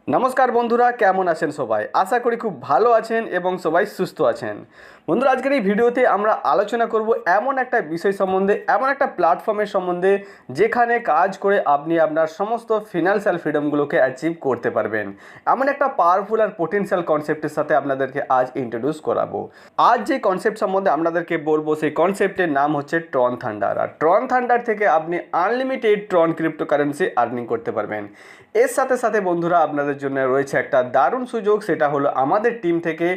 নমস্কার বন্ধুরা, কেমন আছেন সবাই? আশা করি খুব ভালো আছেন এবং সবাই সুস্থ আছেন। বন্ধুরা, আজকের এই ভিডিওতে আমরা আলোচনা করব এমন একটা বিষয় সম্বন্ধে, এমন একটা প্ল্যাটফর্মের সম্বন্ধে যেখানে কাজ করে আপনি আপনার সমস্ত ফিনান্সিয়াল ফ্রিডমগুলোকে অ্যাচিভ করতে পারবেন। এমন একটা পাওয়ারফুল আর পোটেনশিয়াল কনসেপ্টের সাথে আপনাদেরকে আজ ইন্ট্রোডিউস করাবো। আজ যে কনসেপ্ট সম্বন্ধে আপনাদেরকে বলবো সেই কনসেপ্টের নাম হচ্ছে ট্রন থান্ডার। আর ট্রন থান্ডার থেকে আপনি আনলিমিটেড ট্রন ক্রিপ্টোকারেন্সি আর্নিং করতে পারবেন। এর সাথে সাথে বন্ধুরা আপনাদের জন্য রয়েছে একটা দারুণ সুযোগ, সেটা হলো আমাদের টিম থেকে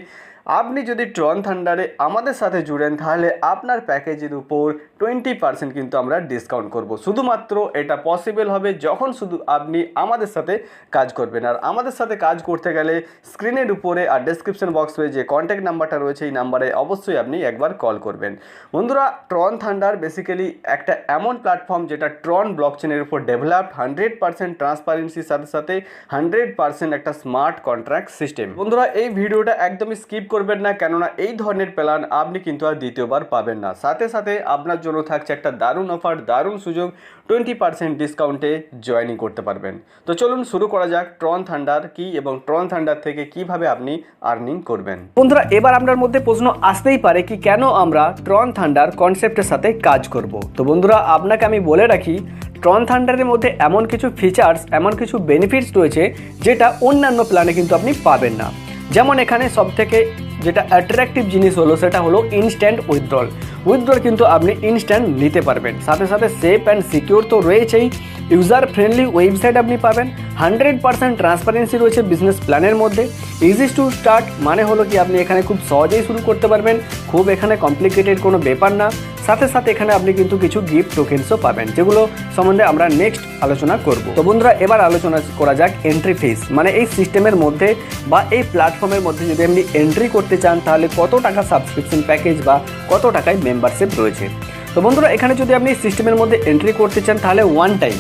আপনি যদি ট্রন থান্ডারে আমাদের সাথে জুড়েন তাহলে আপনার প্যাকেজের উপর 20% কিন্তু আমরা ডিসকাউন্ট করব। শুধুমাত্র এটা পসিবল হবে যখন শুধু আপনি আমাদের সাথে কাজ করবেন। আর আমাদের সাথে কাজ করতে গেলে স্ক্রিনের উপরে আর ডেসক্রিপশন বক্সে যে কন্ট্যাক্ট নাম্বারটা রয়েছে এই নাম্বারে অবশ্যই আপনি একবার কল করবেন। বন্ধুরা, ট্রন থান্ডার বেসিক্যালি একটা এমন প্ল্যাটফর্ম যেটা ট্রন ব্লকচেনের উপর ডেভেলপড, 100% ট্রান্সপারেন্সির সাথে সাথে 100% একটা স্মার্ট কন্ট্রাক্ট সিস্টেম। বন্ধুরা, এই ভিডিওটা একদমই স্কিপ করবেন না, কেননা এই ধরনের প্ল্যান আপনি কিন্তু আর দ্বিতীয়বার পাবেন না। সাথে সাথে আপনার জন্য থাকছে একটা দারুণ অফার, দারুণ সুযোগ, 20% ডিসকাউন্টে জয়েনিং করতে পারবেন। তো চলুন শুরু করা যাক ট্রন থান্ডার কি এবং ট্রন থান্ডার থেকে কিভাবে আপনি আর্নিং করবেন। বন্ধুরা, এবার আপনার মধ্যে প্রশ্ন আসতেই পারে কি কেন আমরা ট্রন থান্ডার কনসেপ্টের সাথে কাজ করব। তো বন্ধুরা, আপনাকে আমি বলে রাখি, ট্রন থান্ডারের মধ্যে এমন কিছু ফিচার্স, এমন কিছু বেনিফিটস রয়েছে যেটা অন্যান্য প্ল্যানে কিন্তু আপনি পাবেন না। যেমন এখানে সবথেকে যেটা অ্যাট্রাকটিভ জিনিস হলো সেটা হলো ইনস্ট্যান্ট উইথড্রল কিন্তু আপনি ইনস্ট্যান্ট নিতে পারবেন। সাথে সাথে সেফ অ্যান্ড সিকিউর তো রয়েছেই, ইউজার ফ্রেন্ডলি ওয়েবসাইট আপনি পাবেন, 100% ট্রান্সপারেন্সি রয়েছে বিজনেস প্ল্যানের মধ্যে, ইজি টু স্টার্ট মানে হলো কি আপনি এখানে খুব সহজেই শুরু করতে পারবেন, খুব এখানে কমপ্লিকেটেড কোনো ব্যাপার না। সাথে সাথে এখানে আপনি কিন্তু কিছু গিফট টোকেন্সও পাবেন, যেগুলো সম্বন্ধে আমরা নেক্সট আলোচনা করব। তো বন্ধুরা, এবার আলোচনা করা যাক এন্ট্রি ফিস, মানে এই সিস্টেমের মধ্যে বা এই প্ল্যাটফর্মের মধ্যে যদি আপনি এন্ট্রি করতে চান তাহলে কত টাকা সাবস্ক্রিপশন প্যাকেজ বা কত টাকায় মেম্বারশিপ রয়েছে। তো বন্ধুরা, এখানে যদি আপনি সিস্টেমের মধ্যে এন্ট্রি করতে চান তাহলে ওয়ান টাইম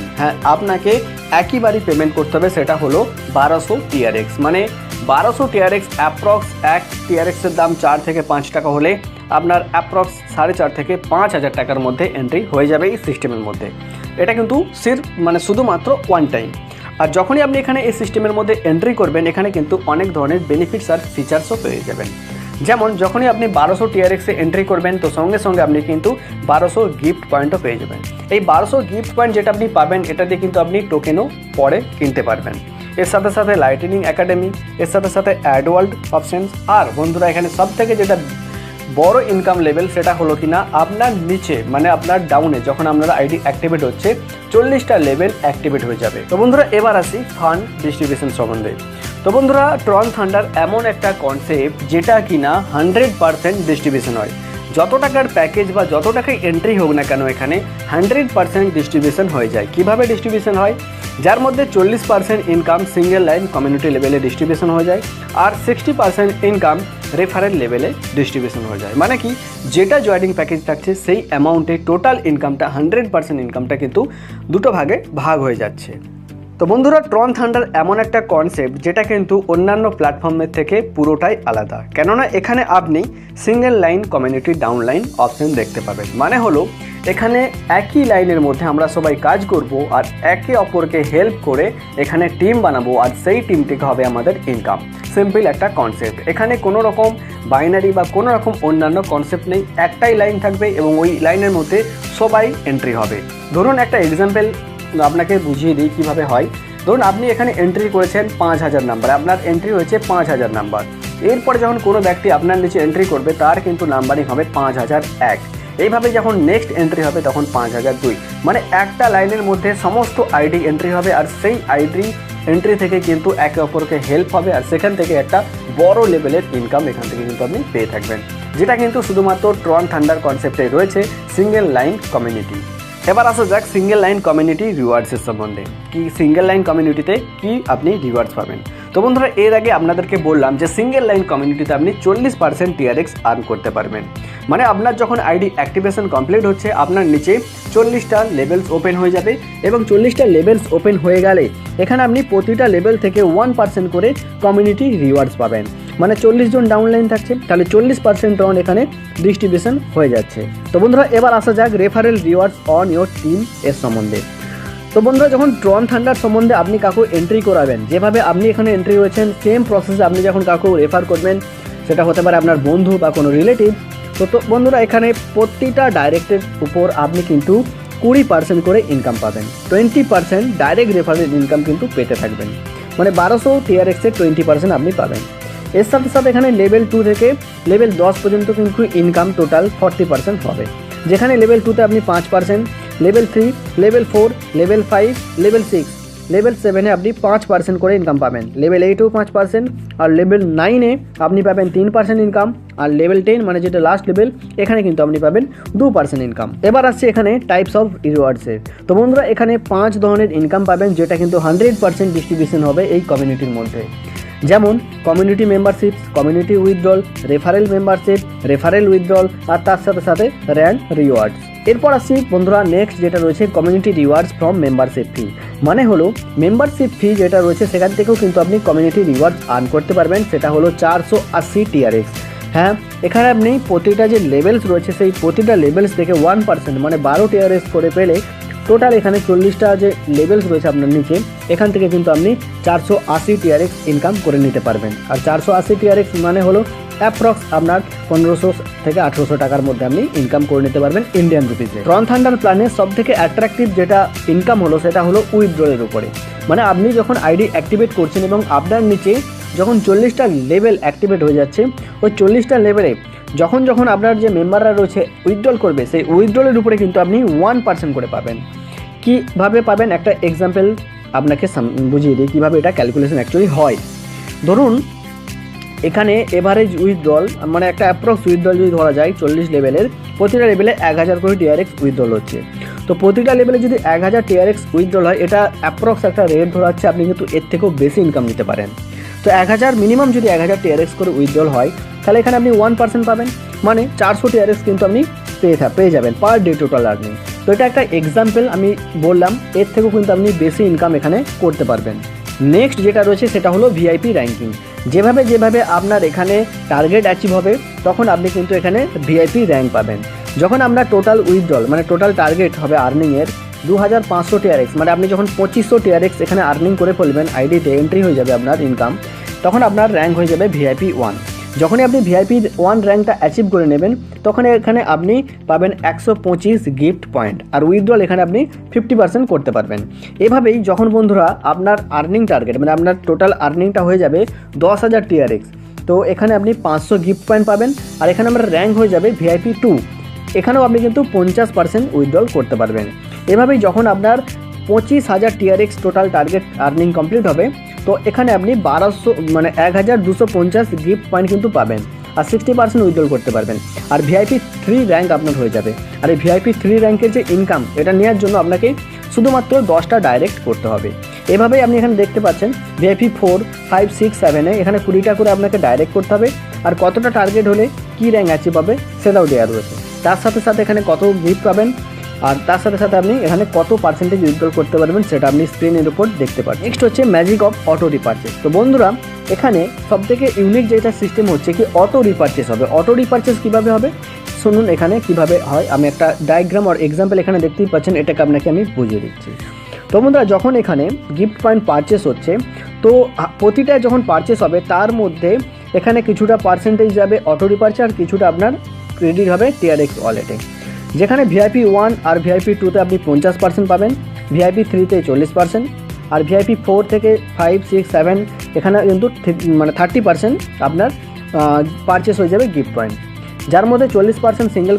আপনাকে একইবারই পেমেন্ট করতে হবে, সেটা হলো 1200 TRX। মানে 1200 TRX অ্যাপ্রক্স, এক TRXের দাম 4 থেকে 5 টাকা হলে আপনার অ্যাপ্রক্স 4.5 থেকে 5,000 টাকার মধ্যে এন্ট্রি হয়ে যাবে এই সিস্টেমের মধ্যে। এটা কিন্তু শুধুমাত্র ওয়ান টাইম। আর যখনই আপনি এখানে এই সিস্টেমের মধ্যে এন্ট্রি করবেন এখানে কিন্তু অনেক ধরনের বেনিফিটস আর ফিচার্সও পেয়ে যাবেন। যেমন যখনই আপনি 1200 TRXে এন্ট্রি করবেন তো সঙ্গে সঙ্গে আপনি কিন্তু 1200 গিফট পয়েন্টও পেয়ে যাবেন। এই 1200 গিফট পয়েন্ট যেটা আপনি পাবেন এটা দিয়ে কিন্তু আপনি টোকেনও পরে কিনতে পারবেন। এর সাথে সাথে লাইটনিং একাডেমি, এর সাথে সাথে অ্যাড ওয়ার্ল্ড অপশনস। আর বন্ধুরা, এখানে সব থেকে যেটা বড় ইনকাম লেভেল সেটা হলো কিনা আপনার নিচে মানে আপনার ডাউনে যখন আপনার আইডি অ্যাক্টিভেট হচ্ছে 40টা লেভেল অ্যাক্টিভেট হয়ে যাবে। তো বন্ধুরা, এবার আসি ফান্ড ডিস্ট্রিবিউশন সম্বন্ধে। তো বন্ধুরা, ট্রন থান্ডার এমন একটা কনসেপ্ট যেটা কিনা 100% ডিস্ট্রিবিউশন হয়। যত টাকার প্যাকেজ বা যত টাকায় এন্ট্রি হোক না কেন এখানে 100% ডিস্ট্রিবিউশন হয়ে যায়। কিভাবে ডিস্ট্রিবিউশন হয়? যার মধ্যে 40% ইনকাম সিঙ্গেল লাইন কমিউনিটি লেভেলে ডিস্ট্রিবিউশন হয়ে যায় আর 60% ইনকাম রেফারেল লেভেলে ডিস্ট্রিবিউশন হয়ে যায়। মানে কি, যেটা জয়েনিং প্যাকেজ থাকছে সেই অ্যামাউন্টে টোটাল ইনকামটা 100% ইনকামটা কিন্তু দুটো ভাগে ভাগ হয়ে যাচ্ছে। তো বন্ধুরা, ট্রন থান্ডার এমন একটা কনসেপ্ট যেটা কিন্তু অন্যান্য প্ল্যাটফর্মের থেকে পুরোটাই আলাদা, কেননা এখানে আপনি single line community downline option দেখতে পাবেন। মানে হলো এখানে একই লাইনের মধ্যে আমরা সবাই কাজ করব আর একে অপরকে হেল্প করে এখানে টিম বানাবো আর সেই টিম থেকে হবে আমাদের ইনকাম। সিম্পল একটা কনসেপ্ট, এখানে কোনো রকম বাইনারি বা কোনো রকম অন্যান্য কনসেপ্ট নেই। একটাই লাইন থাকবে এবং ওই লাইনের মধ্যে সবাই এন্ট্রি হবে। ধরুন একটা এক্সাম্পল আপনাকে বুঝিয়ে দিই কীভাবে হয়। ধরুন আপনি এখানে এন্ট্রি করেছেন 5000 নাম্বার, আপনার এন্ট্রি হয়েছে 5000 নাম্বার। এরপরে যখন কোনো ব্যক্তি আপনার নিচে এন্ট্রি করবে তার কিন্তু নাম্বারিং হবে 5001। এইভাবে যখন নেক্সট এন্ট্রি হবে তখন 5002। মানে একটা লাইনের মধ্যে সমস্ত আইডি এন্ট্রি হবে আর সেই আইডি এন্ট্রি থেকে কিন্তু একে অপরকে হেল্প হবে আর সেখান থেকে একটা বড় লেভেলের ইনকাম এখান থেকে কিন্তু আপনি পেয়ে থাকবেন, যেটা কিন্তু শুধুমাত্র ট্রন থান্ডার কনসেপ্টে রয়েছে সিঙ্গেল লাইন কমিউনিটি। এবার আসা যাক সিঙ্গেল লাইন কমিউনিটি রিওয়ার্ডসের সম্বন্ধে। কি সিঙ্গেল লাইন কমিউনিটিতে কি আপনি রিওয়ার্ডস পাবেন? তো বন্ধুরা, এর আগে আপনাদেরকে বললাম যে সিঙ্গেল লাইন কমিউনিটিতে আপনি 40% TRX আর্ন করতে পারবেন। মানে আপনার যখন আইডি অ্যাক্টিভেশন কমপ্লিট হচ্ছে আপনার নিচে 40টা লেভেলস ওপেন হয়ে যাবে এবং 40টা লেভেলস ওপেন হয়ে গেলে এখানে আপনি প্রতিটা লেভেল থেকে 1% করে কমিউনিটি রিওয়ার্ডস পাবেন। মানে 40 জন ডাউনলাইন থাকছে তাহলে 40% ট্রন এখানে ডিস্ট্রিবিউশন হয়ে যাচ্ছে। তো বন্ধুরা, এবার আসা যাক referral rewards on your team এর সম্বন্ধে। তো বন্ধুরা, যখন ট্রন থান্ডার সম্বন্ধে আপনি কাউকে এন্ট্রি করাবেন, যেভাবে আপনি এখানে এন্ট্রি হয়েছেন সেম প্রসেসে আপনি যখন কাউকে রেফার করবেন, সেটা হতে পারে আপনার বন্ধু বা কোনো রিলেটিভ। তো বন্ধুরা, এখানে প্রতিটা ডাইরেক্টের উপর আপনি কিন্তু 20% করে ইনকাম পাবেন। 20% ডাইরেক্ট রেফারেল ইনকাম কিন্তু পেতে থাকবেন, মানে 1200 TRX-এর 20% আপনি পাবেন। এর সাথে সাথে এখানে লেভেল 2 থেকে লেভেল 10 পর্যন্ত কিন্তু ইনকাম টোটাল 40% হবে, যেখানে লেভেল 2তে আপনি 5%, level 3, level 4, level 5, level 6, level 7-এ আপনি 5% করে ইনকাম পাবেন, লেভেল 8-এও 5%, আর লেভেল 9-এ আপনি পাবেন 3% ইনকাম, আর লেভেল 10 মানে যেটা লাস্ট লেভেল, এখানে কিন্তু আপনি পাবেন 2% ইনকাম। এবার আসছে এখানে টাইপস অফ রিওয়ার্ডসের। তো বন্ধুরা, এখানে 5 ধরনের ইনকাম পাবেন, যেটা কিন্তু 100% ডিস্ট্রিবিউশন হবে এই কমিউনিটির মধ্যে। যেমন community membership, community withdrawal, referral membership, referral withdrawal, আর তার সাথে সাথে র্যান্ড রিওয়ার্ডস। এরপর আসছি বন্ধুরা নেক্সট যেটা রয়েছে কমিউনিটি রিওয়ার্ডস ফ্রম মেম্বারশিপ ফি। মানে হলো মেম্বারশিপ ফি যেটা রয়েছে সেখান থেকেও কিন্তু আপনি কমিউনিটি রিওয়ার্ডস আর্ন করতে পারবেন, সেটা হলো 480 TRX। হ্যাঁ, এখানে আপনি প্রতিটা যে লেভেলস রয়েছে সেই প্রতিটা লেভেলস থেকে 1% মানে 12 TRX করে পেলে টোটাল এখানে 40টা যে লেভেলস রয়েছে আপনার নিচে, এখান থেকে কিন্তু আপনি 480 TRX ইনকাম করে নিতে পারবেন। আর 480 TRX মানে হলো অ্যাপ্রক্স আপনার 1500 থেকে 1800 টাকার মধ্যে আপনি ইনকাম করে নিতে পারবেন ইন্ডিয়ান রুপিসে। ট্রন থান্ডার প্ল্যানে সব থেকে অ্যাট্রাকটিভ যেটা ইনকাম হলো সেটা হলো উইথড্রলের উপরে। মানে আপনি যখন আইডি অ্যাক্টিভেট করছেন এবং আপনার নিচে যখন 40টা লেভেল অ্যাক্টিভেট হয়ে যাচ্ছে, ওই 40টা লেভেলে যখন যখন আপনার যে মেম্বাররা রয়েছে উইথড্রল করবে, সেই উইথড্রলের উপরে কিন্তু আপনি 1% করে পাবেন। কীভাবে পাবেন একটা এক্সাম্পল আপনাকে বুঝিয়ে দিই কীভাবে এটা ক্যালকুলেশন অ্যাকচুয়ালি হয়। ধরুন এখানে এভারেজ উইথড্রল মানে একটা অ্যাপ্রক্স উইথড্রল যদি ধরা যায় 40 লেভেলের, প্রতিটা লেভেলে 1000 করে TRX উইথড্রল হচ্ছে। তো প্রতিটা লেভেলে যদি 1000 TRX উইথড্রল হয়, এটা অ্যাপ্রক্স একটা রেট ধরা হচ্ছে, আপনি কিন্তু এর থেকেও বেশি ইনকাম নিতে পারেন। তো 1000 মিনিমাম যদি 1000 TRX করে উইথড্রল হয়, তাহলে এখানে আপনি 1% পাবেন, মানে 400 TRX কিন্তু আপনি পেয়ে যাবেন পার ডে টোটাল আর্নিং। তো এটা একটা এক্সাম্পল আমি বললাম, এর থেকেও কিন্তু আপনি বেশি ইনকাম এখানে করতে পারবেন। নেক্সট যেটা রয়েছে সেটা হলো ভিআইপি র্যাঙ্কিং। যেভাবে আপনার এখানে টার্গেট অ্যাচিভ হবে, তখন আপনি কিন্তু এখানে ভিআইপি র্যাঙ্ক পাবেন। যখন আপনার টোটাল উইথড্রল মানে টোটাল টার্গেট হবে আর্নিংয়ের 2500 TRX, মানে আপনি যখন 2500 TRX এখানে আর্নিং করে ফেলবেন, আইডিতে এন্ট্রি হয়ে যাবে আপনার ইনকাম, তখন আপনার র্যাঙ্ক হয়ে যাবে ভিআইপি 1। যখনই আপনি ভিআইপি 1 র্যাঙ্কটা অ্যাচিভ করে নেবেন, তখন এখানে আপনি পাবেন 125 গিফট পয়েন্ট, আর উইথড্রল এখানে আপনি 50% করতে পারবেন। এভাবেই যখন বন্ধুরা আপনার আর্নিং টার্গেট মানে আপনার টোটাল আর্নিংটা হয়ে যাবে 10,000 TRX, তো এখানে আপনি 500 গিফট পয়েন্ট পাবেন, আর এখানে আমরা র্যাঙ্ক হয়ে যাবে ভিআইপি 2। এখানেও আপনি কিন্তু 50% উইথড্রল করতে পারবেন। এভাবেই যখন আপনার 25,000 TRX total target earning complete হবে, তো এখানে আপনি 1250 গিফট পয়েন্ট কিন্তু পাবেন, আর 60% উইথড্রল করতে পারবেন, আর ভিআইপি 3 র্যাঙ্ক আপনার হয়ে যাবে। আর এই ভিআইপি 3 র্যাঙ্কের যে ইনকাম, এটা নেওয়ার জন্য আপনাকে শুধুমাত্র 10টা ডাইরেক্ট করতে হবে। এভাবেই আপনি এখানে দেখতে পাচ্ছেন ভিআইপি 4, 5, 6, 7-এ এখানে 20টা করে আপনাকে ডাইরেক্ট করতে হবে, আর কতটা টার্গেট হলে কী র্যাঙ্ক অ্যাচিভ হবে সেটাও দেওয়া রয়েছে। তার সাথে সাথে এখানে কত গিফট পাবেন, আর তার সাথে সাথে আপনি এখানে কত পার্সেন্টেজ উইথড্রল করতে পারবেন সেটা আপনি স্ক্রিনের উপর দেখতে পাচ্ছেন। নেক্সট হচ্ছে ম্যাজিক অফ অটো রিপারচেস। তো বন্ধুরা, এখানে সবথেকে ইউনিক যেটা সিস্টেম হচ্ছে কি অটো রিপারচেস হবে। অটো রিপারচেস কীভাবে হবে শুনুন এখানে কিভাবে হয়। আমি একটা ডায়াগ্রাম আর এক্সাম্পল এখানে দেখতেই পাচ্ছেন, এটাকে আপনাকে আমি বুঝিয়ে দিচ্ছি। তো বন্ধুরা, যখন এখানে গিফট পয়েন্ট পারচেস হচ্ছে, তো প্রতিটা যখন পারচেস হবে তার মধ্যে এখানে কিছুটা পার্সেন্টেজ যাবে অটো রিপারচেস, আর কিছুটা আপনার ক্রেডিট হবে TRX ওয়ালেটে। যেখানে ভিআইপি 1 আর ভিআইপি 2-তে আপনি 50% পাবেন, ভিআইপি 3-তে 40%, আর ভিআইপি 4 থেকে 5, 6, 7 এখানে কিন্তু মানে 30% আপনার পারচেস হয়ে যাবে গিফট পয়েন্ট, যার মধ্যে 40% সিঙ্গেল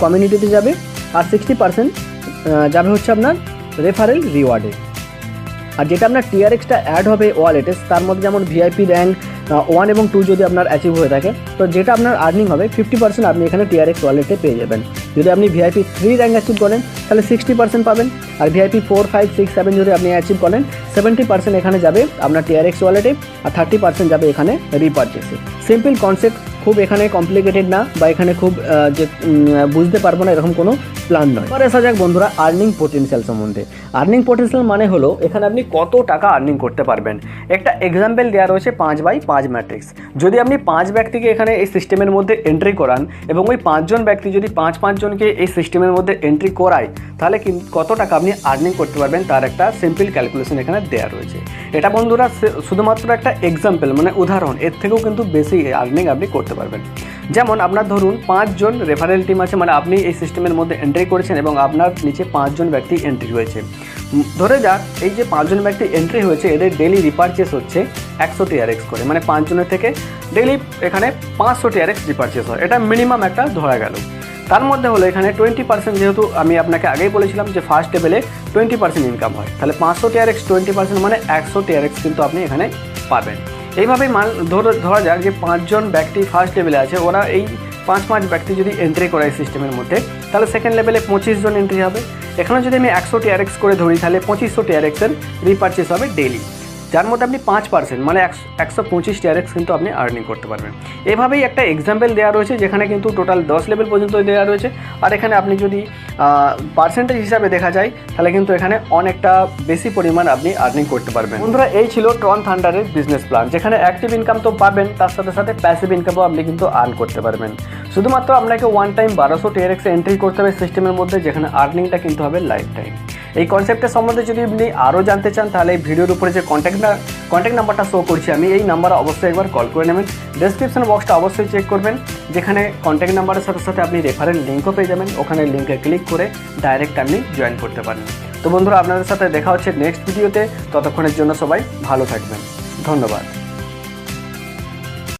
কমিউনিটিতে যাবে, আর 60% যাবে হচ্ছে আপনার রেফারেল রিওয়ার্ডে। আর যেটা আপনার TRXটা অ্যাড হবে ওয়ালেটে, তার মধ্যে যেমন ভিআইপি র্যাঙ্ক 1 এবং 2 যদি আপনার অ্যাচিভ হয়ে থাকে, তো যেটা আপনার আর্নিং হবে 50% আপনি এখানে TRX ওয়ালেটে পেয়ে যাবেন। যদি আপনি ভিআইপি 3 র্যাঙ্ক অ্যাচিভ করেন তাহলে 60% পাবেন, আর ভিআইপি 4, 5, 6, 7 যদি আপনি অ্যাচিভ করেন 70% এখানে যাবে আপনার TRX ওয়ালেটে, আর 30% যাবে এখানে রিপারচেসে। সিম্পল কনসেপ্ট, খুব এখানে কমপ্লিকেটেড না, বা এখানে খুব যে বুঝতে পারবো না এরকম কোনো প্ল্যান নয়। এবার আসা যাক বন্ধুরা আর্নিং পোটেনশিয়াল সম্বন্ধে। আর্নিং পোটেনশিয়াল মানে হলো এখানে আপনি কত টাকা আর্নিং করতে পারবেন। একটা এক্সাম্পল দেওয়া রয়েছে 5/5 ম্যাট্রিক্স। যদি আপনি 5 ব্যক্তিকে এখানে এই সিস্টেমের মধ্যে এন্ট্রি করান এবং ওই 5 জন ব্যক্তি যদি 5 জনকে এই সিস্টেমের মধ্যে এন্ট্রি করায়, তাহলে কিন্তু কত টাকা আপনি আর্নিং করতে পারবেন তার একটা সিম্পল ক্যালকুলেশন এখানে দেওয়া রয়েছে। এটা বন্ধুরা শুধুমাত্র একটা এক্সাম্পল, মানে উদাহরণ, এর থেকেও কিন্তু বেশি আর্নিং আপনি করতে পারবেন। যেমন আপনার ধরুন 5 জন রেফারেল টিম আছে, মানে আপনি এই সিস্টেমের মধ্যে এন্ট্রি করেছেন এবং আপনার নিচে 5 জন ব্যক্তি এন্ট্রি হয়েছে। ধরে যাক এই যে 5 জন ব্যক্তি এন্ট্রি হয়েছে, এদের ডেলি রিপারচেস হচ্ছে 100 TRX করে, মানে 5 জনের থেকে ডেলি এখানে 500 TRX রিপারচেস হয়। এটা মিনিমাম একটা ধরা গেল। তার মধ্যে হলো এখানে 20%, যেহেতু আমি আপনাকে আগেই বলেছিলাম যে ফার্স্ট লেভেলে 20% ইনকাম হয়, তাহলে 500 TRX 20% মানে 100 TRX কিন্তু আপনি এখানে পাবেন। এইভাবেই ধরা যাক যে 5 জন ব্যক্তি ফার্স্ট লেভেলে আছে, ওরা এই 5 ব্যক্তি যদি এন্ট্রি করায় সিস্টেমের মধ্যে, তাহলে সেকেন্ড লেভেলে 25 জন এন্ট্রি হবে। এখানে যদি আমি 100 TRX করে ধরি, তাহলে 2500 TRX এর রিপারচেস হবে ডেলি, যার মধ্যে আপনি 5% মানে 125 TRX কিন্তু আপনি আর্নিং করতে পারবেন। এভাবেই একটা এক্সাম্পল দেওয়া রয়েছে যেখানে কিন্তু টোটাল 10 লেভেল পর্যন্ত দেওয়া রয়েছে। আর এখানে আপনি যদি পার্সেন্টেজ হিসাবে দেখা যায়, তাহলে কিন্তু এখানে অনেকটা বেশি পরিমাণ আপনি আর্নিং করতে পারবেন। বন্ধুরা এই ছিল ট্রন থান্ডারের বিজনেস প্ল্যান, যেখানে অ্যাক্টিভ ইনকাম তো পাবেন, তার সাথে সাথে প্যাসিভ ইনকামও আপনি কিন্তু আর্ন করতে পারবেন। শুধুমাত্র আপনাকে ওয়ান টাইম 1200 TRX এন্ট্রি করতে হবে সিস্টেমের মধ্যে, যেখানে আর্নিংটা কিন্তু হবে লাইফ টাইম। এই কনসেপ্টের সম্বন্ধে যদি আপনি আরও জানতে চান, তাহলে এই ভিডিওর উপরে যে কন্ট্যাক্ট নাম্বারটা শো করছি আমি, এই নাম্বারে অবশ্যই একবার কল করে নেবেন। ডেসক্রিপশন বক্সটা অবশ্যই চেক করবেন, যেখানে কন্ট্যাক্ট নাম্বারের সাথে সাথে আপনি রেফারেল লিঙ্কও পেয়ে যাবেন। ওখানে লিঙ্কে ক্লিক করে ডাইরেক্ট আপনি জয়েন করতে পারেন। তো বন্ধুরা আপনাদের সাথে দেখা হচ্ছে নেক্সট ভিডিওতে। ততক্ষণের জন্য সবাই ভালো থাকবেন। ধন্যবাদ।